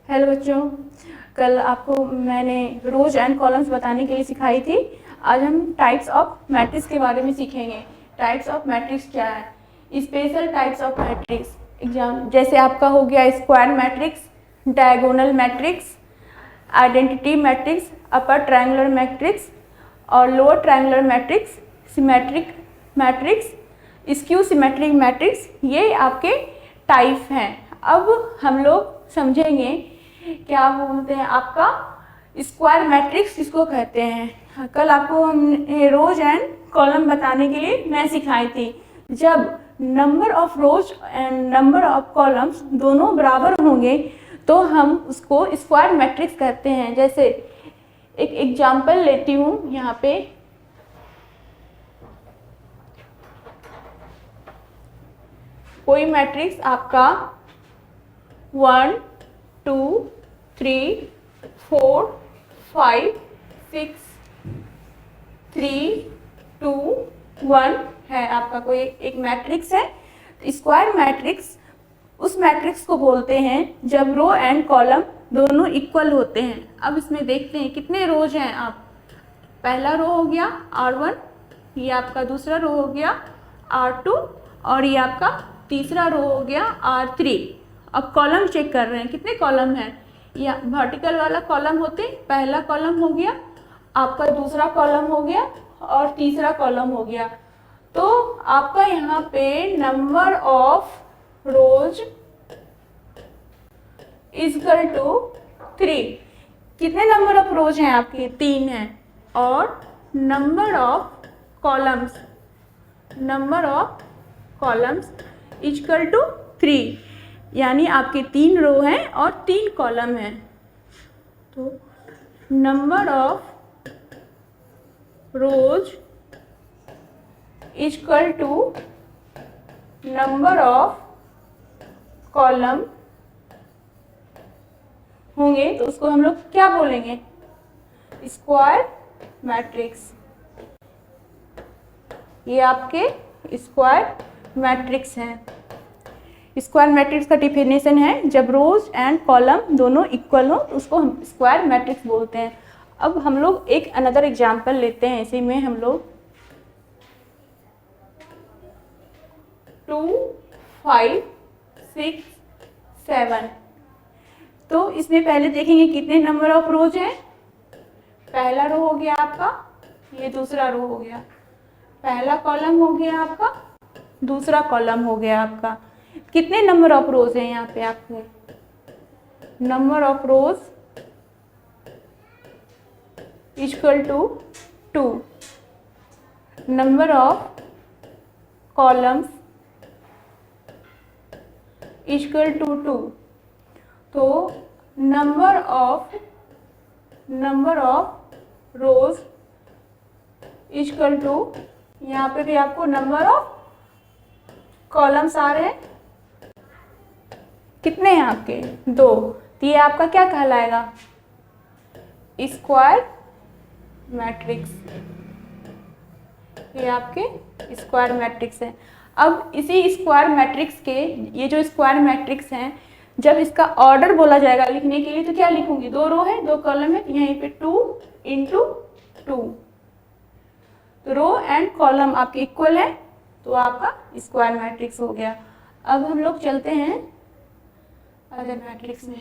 Hello बच्चों, कल आपको मैंने रोज एंड कॉलम्स बताने के लिए सिखाई थी। आज हम टाइप्स ऑफ मैट्रिक्स के बारे में सीखेंगे। टाइप्स ऑफ मैट्रिक्स क्या है, special types of matrix. Exam जैसे आपका हो गया square matrix, diagonal matrix, identity matrix, upper triangular matrix और lower triangular matrix, symmetric matrix, skew symmetric matrix, ये आपके टाइप हैं। अब हम लोग समझेंगे क्या बोलते हैं आपका स्क्वायर मैट्रिक्स किसको कहते हैं। कल आपको हमने रोज एंड कॉलम बताने के लिए मैं सिखाई थी। जब number of rose and number of columns दोनों बराबर होंगे तो हम उसको स्क्वायर मैट्रिक्स कहते हैं। जैसे एक एग्जांपल लेती हूँ यहाँ पे, कोई मैट्रिक्स आपका 1 2 3 4 5 6 3 2 1 है, आपका कोई एक मैट्रिक्स है। स्क्वायर मैट्रिक्स उस मैट्रिक्स को बोलते हैं जब रो एंड कॉलम दोनों इक्वल होते हैं। अब इसमें देखते हैं कितने रोज हैं। आप पहला रो हो गया R1, ये आपका दूसरा रो हो गया R2 और ये आपका तीसरा रो हो गया R3। अब कॉलम चेक कर रहे हैं कितने कॉलम हैं। या वर्टिकल वाला कॉलम होते पहला कॉलम हो गया, आपका दूसरा कॉलम हो गया और तीसरा कॉलम हो गया। तो आपका यहाँ पे number of rows equal to 3। कितने नंबर ऑफ रोज हैं आपके? 3 हैं। और number of columns equal to 3, यानी आपके 3 रो हैं और 3 कॉलम हैं। तो number of rows equal to number of column होंगे तो उसको हम लोग क्या बोलेंगे? Square matrix. ये आपके स्क्वायर मैट्रिक्स हैं। स्क्वायर मैट्रिक्स का डिफिनेशन है जब रोज एंड कॉलम दोनों इक्वल हो तो उसको हम स्क्वायर मैट्रिक्स बोलते हैं। अब हम लोग एक अनदर एग्जांपल लेते हैं। इसी में हम लोग 2 5 6 7, तो इसमें पहले देखेंगे कितने नंबर ऑफ रोज हैं। पहला रो हो गया आपका, ये दूसरा रो हो गया, पहला कॉलम हो गया आपका, दूसरा कॉलम हो गया आपका। कितने नंबर ऑफ रोज हैं यहाँ पे आपके? Number of rows equal to 2, number of columns equal to 2। तो number of rows equal to, यहाँ पे भी आपको नंबर ऑफ कॉलम्स आ रहे हैं। कितने हैं आपके? 2। तो ये आपका क्या कहलाएगा? Square matrix. ये आपके स्क्वायर मैट्रिक्स है। अब इसी स्क्वायर मैट्रिक्स के, ये जो स्क्वायर मैट्रिक्स हैं, जब इसका ऑर्डर बोला जाएगा लिखने के लिए तो क्या लिखूंगी? 2 रो है, 2 कॉलम है, यहीं पे 2 × 2। तो रो एंड कॉलम आपके इक्वल है तो आपका स्क्वायर मैट्रिक्स हो गया। अब हम लोग चलते हैं अदर मैट्रिक्स में।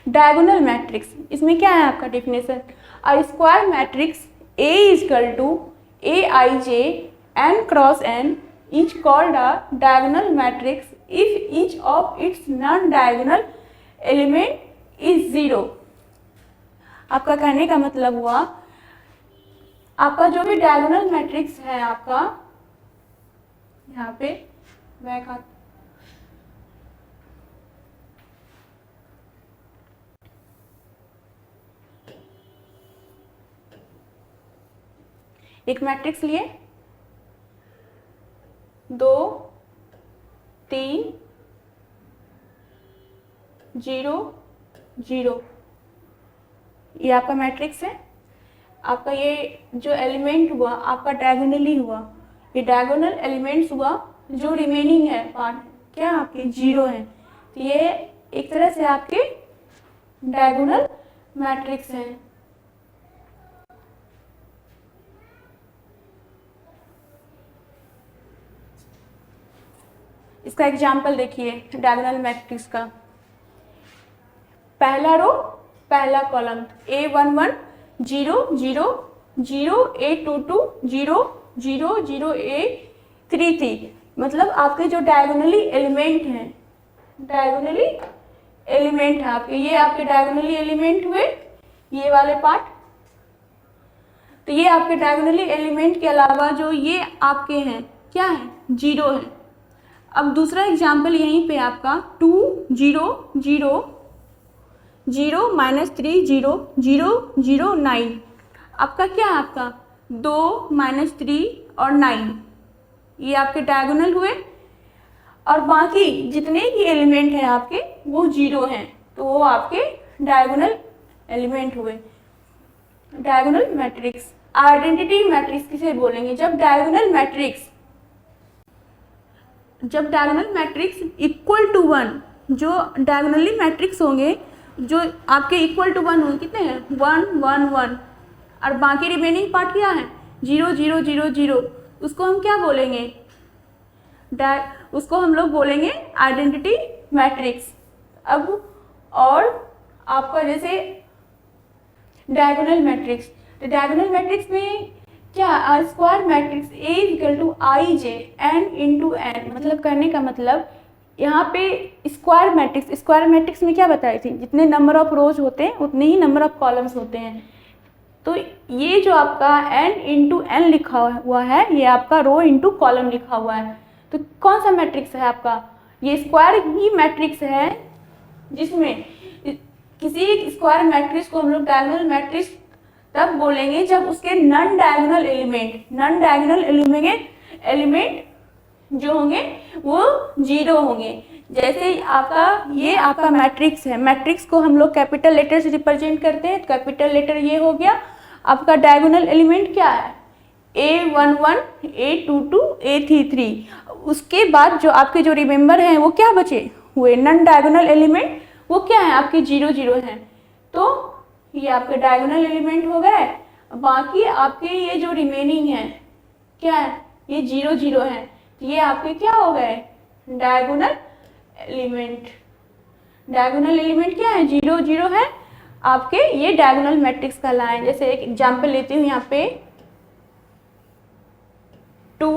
डायगोनल मैट्रिक्स, इसमें क्या है आपका definition? A square matrix A equal to Aij n cross n is called a diagonal matrix if each of its non diagonal element is 0। आपका कहने का मतलब हुआ, आपका जो भी डायगोनल मैट्रिक्स है आपका, यहाँ पे मैं एक मैट्रिक्स लिए 2 3 0 0, ये आपका मैट्रिक्स है। आपका ये जो एलिमेंट हुआ आपका डायगोनली हुआ, ये डायगोनल एलिमेंट्स हुआ जो रिमेनिंग है पार्ट क्या आपके 0 है। तो ये एक तरह से आपके डायगोनल मैट्रिक्स है। इसका एग्जाम्पल देखिए डायगोनल मैट्रिक्स का। पहला रो पहला कॉलम A11 0 0 0 A22 0 0 0 A33, मतलब आपके जो डायगोनली एलिमेंट हैं, डायगोनली एलिमेंट है आपके, ये आपके डायगोनली एलिमेंट हुए ये वाले पार्ट। तो ये आपके डायगोनली एलिमेंट के अलावा जो ये आपके हैं क्या है 0 है। अब दूसरा एग्जाम्पल यहीं पे आपका 2 0 0 0 -3 0 0 0 9, आपका क्या है आपका 2 -3 और 9, ये आपके डायगोनल हुए। और बाकी जितने भी एलिमेंट हैं आपके वो 0 हैं, तो वो आपके डायगोनल एलिमेंट हुए। डायगोनल मैट्रिक्स, आइडेंटिटी मैट्रिक्स किसे बोलेंगे? जब डायगोनल मैट्रिक्स इक्वल टू 1, जो डायगोनली मैट्रिक्स होंगे जो आपके इक्वल टू 1 होंगे, कितने हैं 1 1 1, और बाकी रिमेनिंग पार्ट क्या है 0 0 0 0, उसको हम क्या बोलेंगे? उसको हम लोग बोलेंगे आइडेंटिटी मैट्रिक्स। अब और आपका जैसे डायगोनल मैट्रिक्स, तो डायगोनल मैट्रिक्स में क्या square matrix A = IJ n × n, मतलब करने का मतलब यहाँ पे स्क्वायर मैट्रिक्स में क्या बताई थी, जितने नंबर ऑफ रोज होते हैं उतने ही नंबर ऑफ कॉलम्स होते हैं। तो ये जो आपका n × n लिखा हुआ है ये आपका रो इंटू कॉलम लिखा हुआ है। तो कौन सा मैट्रिक्स है आपका? ये स्क्वायर ही मैट्रिक्स है, जिसमें किसी स्क्वायर मैट्रिक्स को हम लोग डायगोनल मैट्रिक्स तब बोलेंगे जब उसके नॉन डायगोनल एलिमेंट जो होंगे वो 0 होंगे। जैसे आपका ये आपका मैट्रिक्स है, मैट्रिक्स को हम लोग कैपिटल लेटर से रिप्रेजेंट करते हैं। कैपिटल लेटर ये हो गया आपका डायगोनल एलिमेंट क्या है A11 A22 A33, उसके बाद जो आपके जो रिमेंबर हैं वो क्या बचे हुए नॉन डायगोनल एलिमेंट, वो क्या है आपके 0 0 हैं। तो ये आपके डायगोनल एलिमेंट हो गए। बाकी आपके ये जो रिमेनिंग है क्या है ये 0 0 है, तो ये आपके क्या हो गए डायगोनल एलिमेंट। डायगोनल एलिमेंट क्या है 0 0 है आपके, ये डायगोनल मैट्रिक्स कहलाएं। जैसे एक एग्जांपल लेती हूँ यहाँ पे 2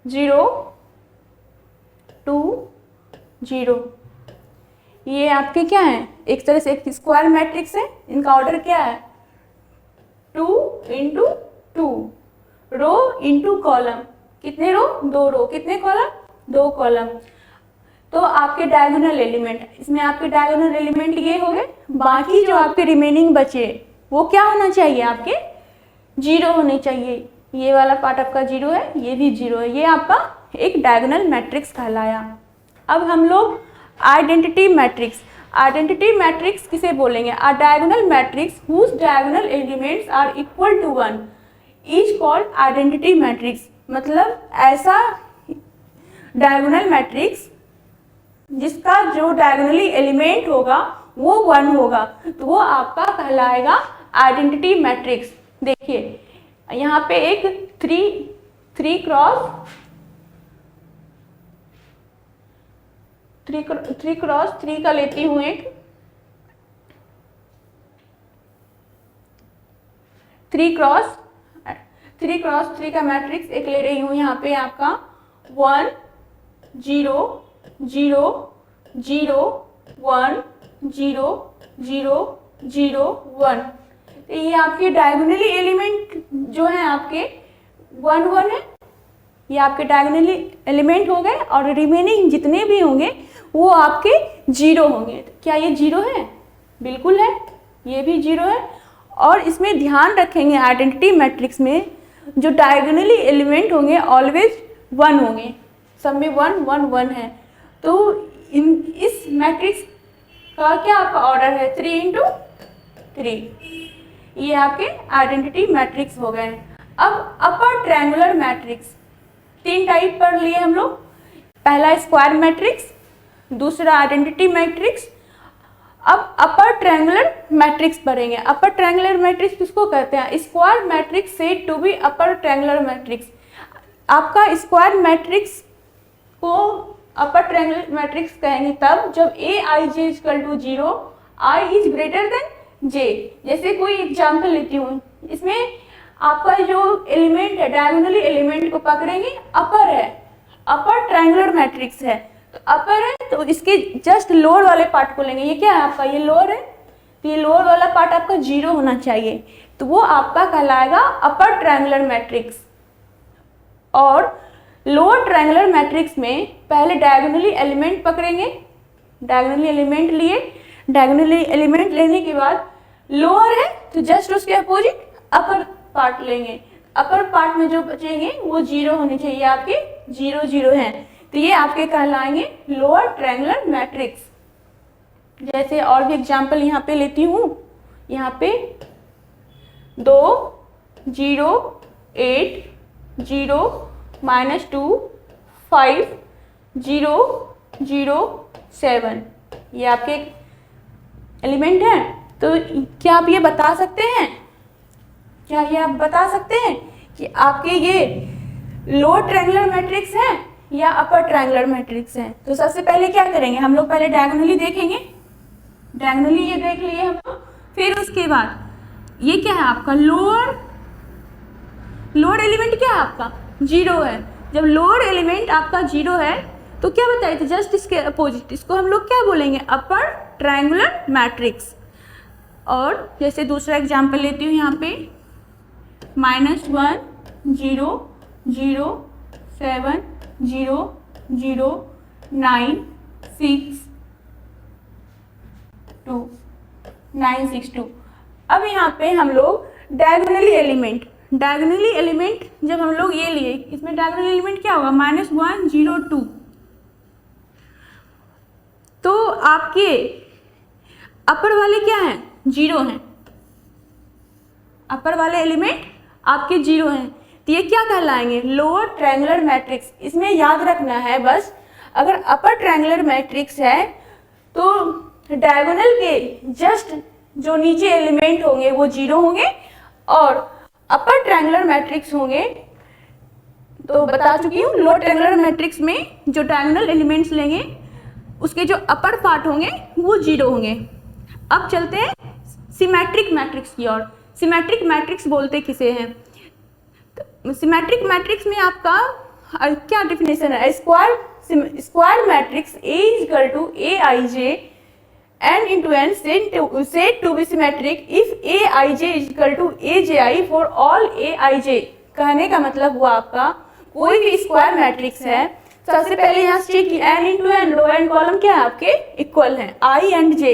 0 2 0, ये आपके क्या है एक तरह से एक स्क्वायर मैट्रिक्स है। इनका ऑर्डर क्या है 2 × 2, रो इंटू कॉलम, कितने रो 2 रो, कितने कॉलम 2 कॉलम। तो आपके डायगोनल एलिमेंट, इसमें आपके डायगोनल एलिमेंट ये हो गए। बाकी जो आपके रिमेनिंग बचे वो क्या होना चाहिए आपके 0 होने चाहिए। ये वाला पार्ट आपका 0 है, ये भी 0 है, ये आपका एक डायगोनल मैट्रिक्स कहलाया। अब हम लोग आइडेंटिटी मैट्रिक्स किसे बोलेंगे? A diagonal matrix whose diagonal elements are equal to 1 is called identity matrix. मतलब ऐसा डायगोनल मैट्रिक्स जिसका जो डायगोनली एलिमेंट होगा वो 1 होगा, तो वो आपका कहलाएगा आइडेंटिटी मैट्रिक्स। देखिए यहाँ पे एक 3 क्रॉस 3 का लेती हूँ, एक 3 क्रॉस 3 का मैट्रिक्स एक ले रही हूँ। यहाँ पे आपका 1 0 0 0 1 0 0 0 1, तो ये आपके डायगोनली एलिमेंट जो है आपके 1 1 है, ये आपके डायगोनली एलिमेंट हो गए। और रिमेनिंग जितने भी होंगे वो आपके 0 होंगे। क्या ये 0 है? बिल्कुल है, ये भी 0 है। और इसमें ध्यान रखेंगे आइडेंटिटी मैट्रिक्स में जो डायगोनली एलिमेंट होंगे ऑलवेज 1 होंगे, सब में 1 1 1 है। तो इस मैट्रिक्स का क्या आपका ऑर्डर है 3 × 3, ये आपके आइडेंटिटी मैट्रिक्स हो गए। अब अपर ट्रायंगुलर मैट्रिक्स, 3 टाइप पढ़ लिए हम लोग। पहला स्क्वायर मैट्रिक्स, दूसरा आइडेंटिटी मैट्रिक्स। अब अपर ट्रायंगुलर मैट्रिक्स पढ़ेंगे। अपर ट्रायंगुलर मैट्रिक्स किसको कहते हैं? Square matrix said to be upper triangular matrix. आपका स्क्वायर मैट्रिक्स को अपर ट्रायंगुलर मैट्रिक्स कहेंगे तब जब Aij equal to 0, I is greater than J। जैसे कोई एग्जाम्पल लेती हूँ, इसमें आपका जो एलिमेंट है, डायगोनली एलिमेंट को पकड़ेंगे, अपर है, अपर ट्रायंगुलर मैट्रिक्स है, तो अपर है तो इसके जस्ट लोअर वाले पार्ट को लेंगे। ये क्या है आपका? ये लोअर है, तो ये लोअर वाला पार्ट आपका 0 होना चाहिए, तो वो आपका कहलाएगा अपर ट्रायंगुलर मैट्रिक्स। और लोअर ट्रायंगुलर मैट्रिक्स में पहले डायगोनली एलिमेंट पकड़ेंगे, डायगोनली एलिमेंट लिए, डायगोनली एलिमेंट लेने के बाद लोअर है तो जस्ट उसके अपोजिट अपर पार्ट लेंगे। अपर पार्ट में जो बचेंगे वो 0 होने चाहिए, आपके 0 0 हैं, तो ये आपके कहलाएंगे लोअर ट्रायंगुलर मैट्रिक्स। जैसे और भी एग्जांपल यहाँ पे लेती हूँ, यहाँ पे 2 0 8 0 -2 5 0 0 7 ये आपके एलिमेंट हैं। तो क्या आप ये बता सकते हैं, क्या ये आप बता सकते हैं कि आपके ये लोअर ट्रायंगुलर मैट्रिक्स है या अपर ट्रायंगुलर मैट्रिक्स है? तो सबसे पहले क्या करेंगे हम लोग? पहले डायगोनली देखेंगे, डायगोनली ये देख लिए हम लोग, फिर उसके बाद ये क्या है आपका? लोअर एलिमेंट क्या है आपका? 0 है। जब लोअर एलिमेंट आपका 0 है तो क्या बताए थे? जस्ट इसके अपोजिट, इसको हम लोग क्या बोलेंगे? अपर ट्रायंगुलर मैट्रिक्स। और जैसे दूसरा एग्जाम्पल लेती हूँ यहाँ पे, -1 0 0 7 0 0 9 6 2 9 6 2। अब यहाँ पे हम लोग डायगोनली एलिमेंट जब हम लोग ये लिए, इसमें डायगोनल एलिमेंट क्या होगा? -1 0 2। तो आपके अपर वाले क्या हैं? 0 हैं, अपर वाले एलिमेंट आपके 0 हैं, तो ये क्या कहलाएंगे? Lower triangular matrix. इसमें याद रखना है बस, अगर अपर ट्रायंगुलर मैट्रिक्स है तो डायगोनल के जस्ट जो नीचे एलिमेंट होंगे वो 0 होंगे, और अपर ट्रायंगुलर मैट्रिक्स होंगे तो बता चुकी हूँ, लोअर ट्रायंगुलर मैट्रिक्स में जो डायगोनल एलिमेंट्स लेंगे उसके जो अपर पार्ट होंगे वो 0 होंगे। अब चलते हैं सिमेट्रिक मैट्रिक्स की ओर। सिमेट्रिक मैट्रिक्स बोलते किसे हैं? तो सिमेट्रिक मैट्रिक्स में आपका क्या डेफिनेशन है? Square matrix A equal to Aij n into n said to be symmetric if Aij is equal to Aj for all Aij। कहने का मतलब हुआ आपका कोई भी स्क्वायर मैट्रिक्स है, सबसे पहले यहाँ से चेक किया n into n, row and column क्या है आपके? इक्वल हैं, I एंड J।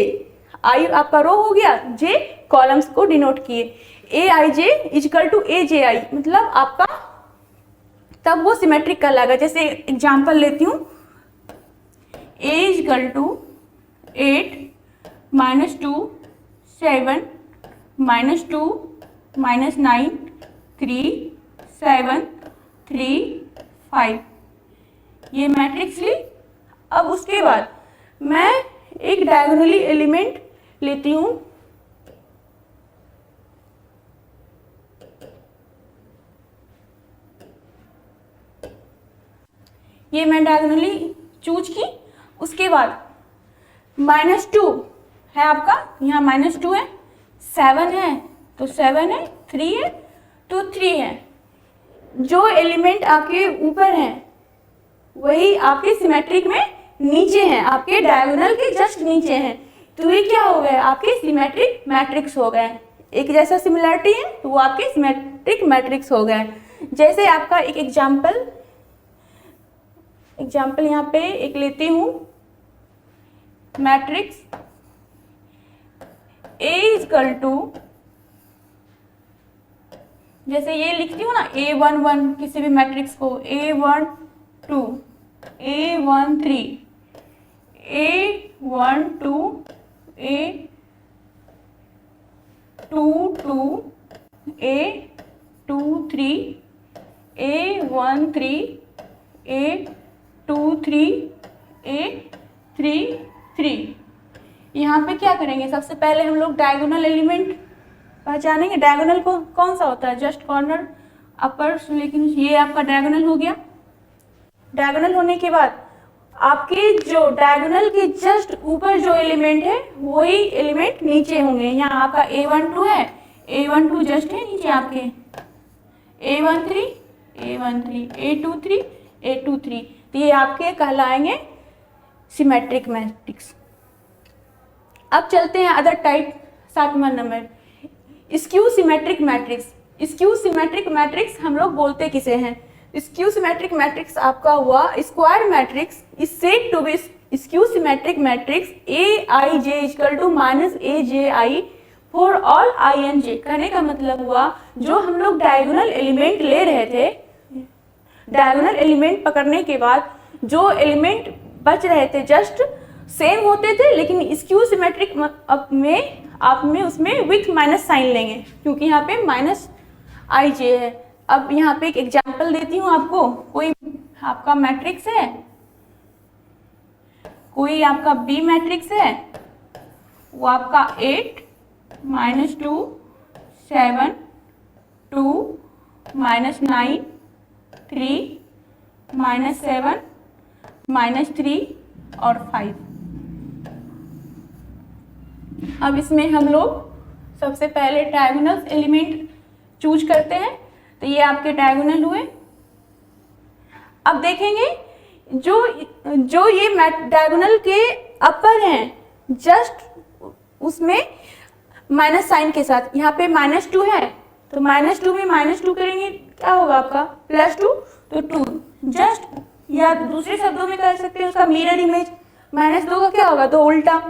I आपका रो हो गया, J कॉलम्स को डिनोट किए। Aij इक्वल टू Aj मतलब आपका तब वो सिमेट्रिक कहलाएगा। जैसे एग्जाम्पल लेती हूँ, A इक्वल टू 8 -2 7 -2 -9 3 7 3 5 ये मैट्रिक्स ली। अब उसके बाद मैं एक डायगोनली एलिमेंट लेती हूँ, ये मैं डायगोनली चूज की। उसके बाद -2 है आपका, यहाँ -2 है, 7 है तो 7 है, 3 है तो 3 है। जो एलिमेंट आपके ऊपर हैं वही आपके सिमेट्रिक में नीचे हैं, आपके डायगोनल के जस्ट नीचे हैं, तो ये क्या हो गए? आपके सिमेट्रिक मैट्रिक्स हो गए। एक जैसा सिमिलरिटी है तो वो आपके सिमेट्रिक मैट्रिक्स हो गए। जैसे आपका एक एग्जाम्पल यहाँ पे एक लेती हूँ, मैट्रिक्स A इक्वल टू, जैसे ये लिखती हूँ ना A1 1 किसी भी मैट्रिक्स को, A1 2 A1 3 A1 2 A2 2 A2 3 A1 3 A23 यहाँ पे क्या करेंगे, सबसे पहले हम लोग डायगोनल एलिमेंट पहचानेंगे। डायगोनल को कौन सा होता है, जस्ट कॉर्नर अपर, लेकिन ये आपका डायगोनल हो गया। डायगोनल होने के बाद आपके जो डायगोनल के जस्ट ऊपर जो एलिमेंट है वही एलिमेंट नीचे होंगे। यहाँ आपका A12 है, A12 जस्ट है नीचे आपके, A13 A23 A23, तो ये आपके कहलाएंगे सिमेट्रिक मैट्रिक्स। अब चलते हैं अदर टाइप, 7वां number skew symmetric matrix. Skew symmetric matrix हम लोग बोलते किसे हैं? स्क्यू सिमेट्रिक मैट्रिक्स आपका हुआ square matrix is said to be skew symmetric matrix Aij equal to minus AJI for all INJ। कहने का मतलब हुआ जो हम लोग डायगोनल एलिमेंट ले रहे थे, डायगोनल एलिमेंट पकड़ने के बाद जो एलिमेंट बच रहे थे जस्ट सेम होते थे, लेकिन स्क्यू सिमेट्रिक में आप में उसमें विथ माइनस साइन लेंगे क्योंकि यहाँ पे माइनस IJ है। अब यहाँ पे एक एग्जांपल देती हूँ आपको। कोई आपका मैट्रिक्स है, कोई आपका B मैट्रिक्स है, वो आपका 8 -2 7 2 -9 3 -7 -3 और 5। अब इसमें हम लोग सबसे पहले डायगोनल एलिमेंट चूज करते हैं, तो ये आपके डायगोनल हुए। अब देखेंगे जो ये डायगोनल के अपर हैं जस्ट उसमें माइनस साइन के साथ, यहाँ पे -2 है तो -2 में -2 करेंगे, क्या होगा आपका +2, तो 2 जस्ट, या दूसरे शब्दों में कह सकते हैं उसका मिरर इमेज। -2 का क्या होगा, तो उल्टा।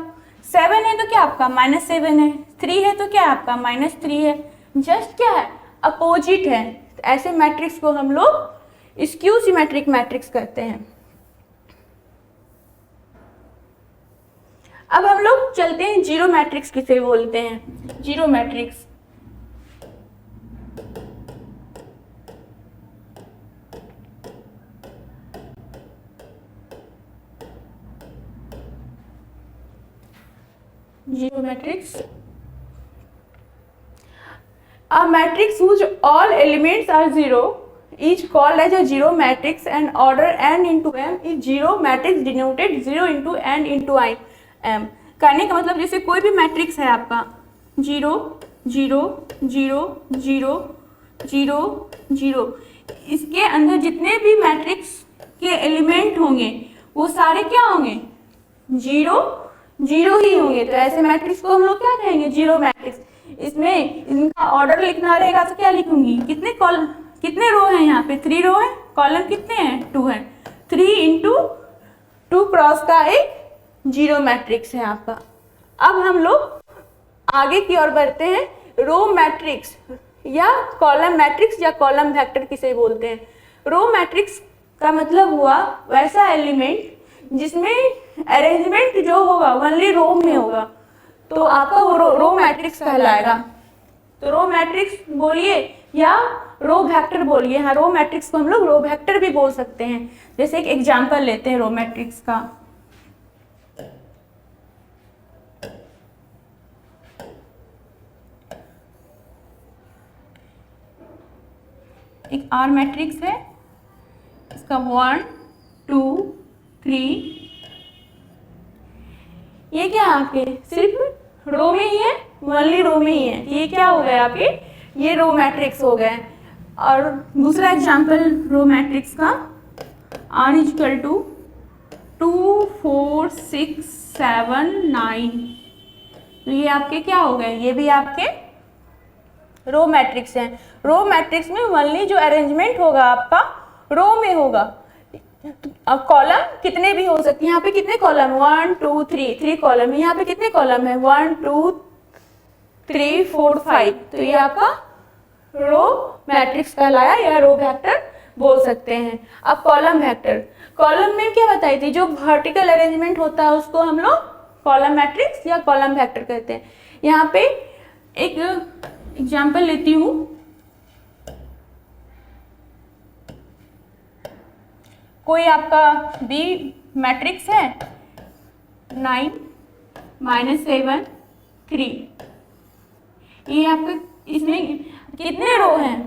7 है तो क्या आपका -7 है, 3 है तो क्या आपका -3 है, जस्ट क्या है अपोजिट है। ऐसे मैट्रिक्स को हम लोग स्क्यू सिमेट्रिक मैट्रिक्स कहते हैं। अब हम लोग चलते हैं जीरो मैट्रिक्स किसे बोलते हैं। Zero matrix A matrix whose all elements are zero is called as a zero matrix and order n into m is zero matrix denoted 0 into n into I m। कहने का मतलब जैसे कोई भी matrix है आपका 0 0 0 0 0 0, इसके अंदर जितने भी मैट्रिक्स के एलिमेंट होंगे वो सारे क्या होंगे, 0 0 ही होंगे। तो ऐसे मैट्रिक्स को हम लोग क्या कहेंगे, जीरो मैट्रिक्स। इसमें इनका ऑर्डर लिखना रहेगा तो क्या लिखूंगी, कितने रो हैं यहाँ पे, 3 रो है, कॉलम कितने हैं 2 है, 3 इंटू 2 क्रॉस का एक जीरो मैट्रिक्स है आपका। अब हम लोग आगे की ओर बढ़ते हैं, रो मैट्रिक्स या कॉलम मैट्रिक्स या कॉलम वेक्टर किसे बोलते हैं। रो मैट्रिक्स का मतलब हुआ वैसा एलिमेंट जिसमें अरेंजमेंट जो होगा ओनली रो में होगा, तो आपका वो रो मैट्रिक्स कहलाएगा। तो रो मैट्रिक्स बोलिए या रो वेक्टर बोलिए। हाँ, रो मैट्रिक्स को हम लोग रो वेक्टर भी बोल सकते हैं। जैसे एक एग्जांपल लेते हैं रो मैट्रिक्स का। एक R मैट्रिक्स है, इसका 1 2 3, ये क्या आपके सिर्फ रो में ही है, ओनली रो में ही है, ये क्या हो गए आपके, ये रो मैट्रिक्स हो गए। और दूसरा एग्जांपल रो मैट्रिक्स का, R इक्वल टू 2 4 6 7 9, तो ये आपके क्या हो गए, ये भी आपके रो मैट्रिक्स हैं। रो मैट्रिक्स में ओनली जो अरेंजमेंट होगा आपका रो में होगा। अब कॉलम कितने भी हो सकते हैं, यहाँ पे कितने कॉलम, 1 2 3 कॉलम है, यहाँ पे कितने कॉलम है, 1 2 3 4 5, तो ये आपका रो मैट्रिक्स कहलाया या रो वेक्टर बोल सकते हैं। अब कॉलम वेक्टर, कॉलम में क्या बताई थी, जो वर्टिकल अरेंजमेंट होता है उसको हम लोग कॉलम मैट्रिक्स या कॉलम वेक्टर कहते हैं। यहाँ पे एक एग्जाम्पल लेती हूँ, कोई आपका बी मैट्रिक्स है 9 -7 3, ये आपके इसमें कितने रो हैं?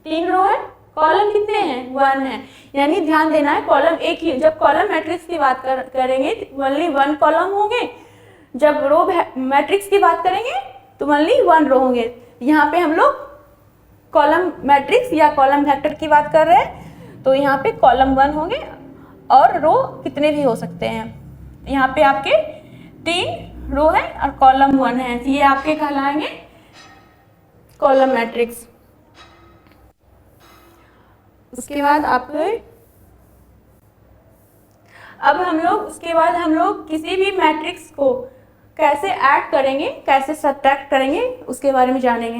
3 रो है। कॉलम कितने हैं? 1 है। यानी ध्यान देना है कॉलम एक ही, जब कॉलम मैट्रिक्स की बात करेंगे तो ओनली 1 कॉलम होंगे, जब रो मैट्रिक्स की बात करेंगे तो ओनली 1 रो होंगे। यहाँ पे हम लोग कॉलम मैट्रिक्स या कॉलम वेक्टर की बात कर रहे हैं, तो यहाँ पे कॉलम 1 होंगे और रो कितने भी हो सकते हैं। यहाँ पे आपके 3 रो है और कॉलम 1 है, ये आपके कहलाएंगे कॉलम मैट्रिक्स। उसके बाद आपके उसके बाद हम लोग किसी भी मैट्रिक्स को कैसे ऐड करेंगे, कैसे सब्ट्रैक्ट करेंगे, उसके बारे में जानेंगे।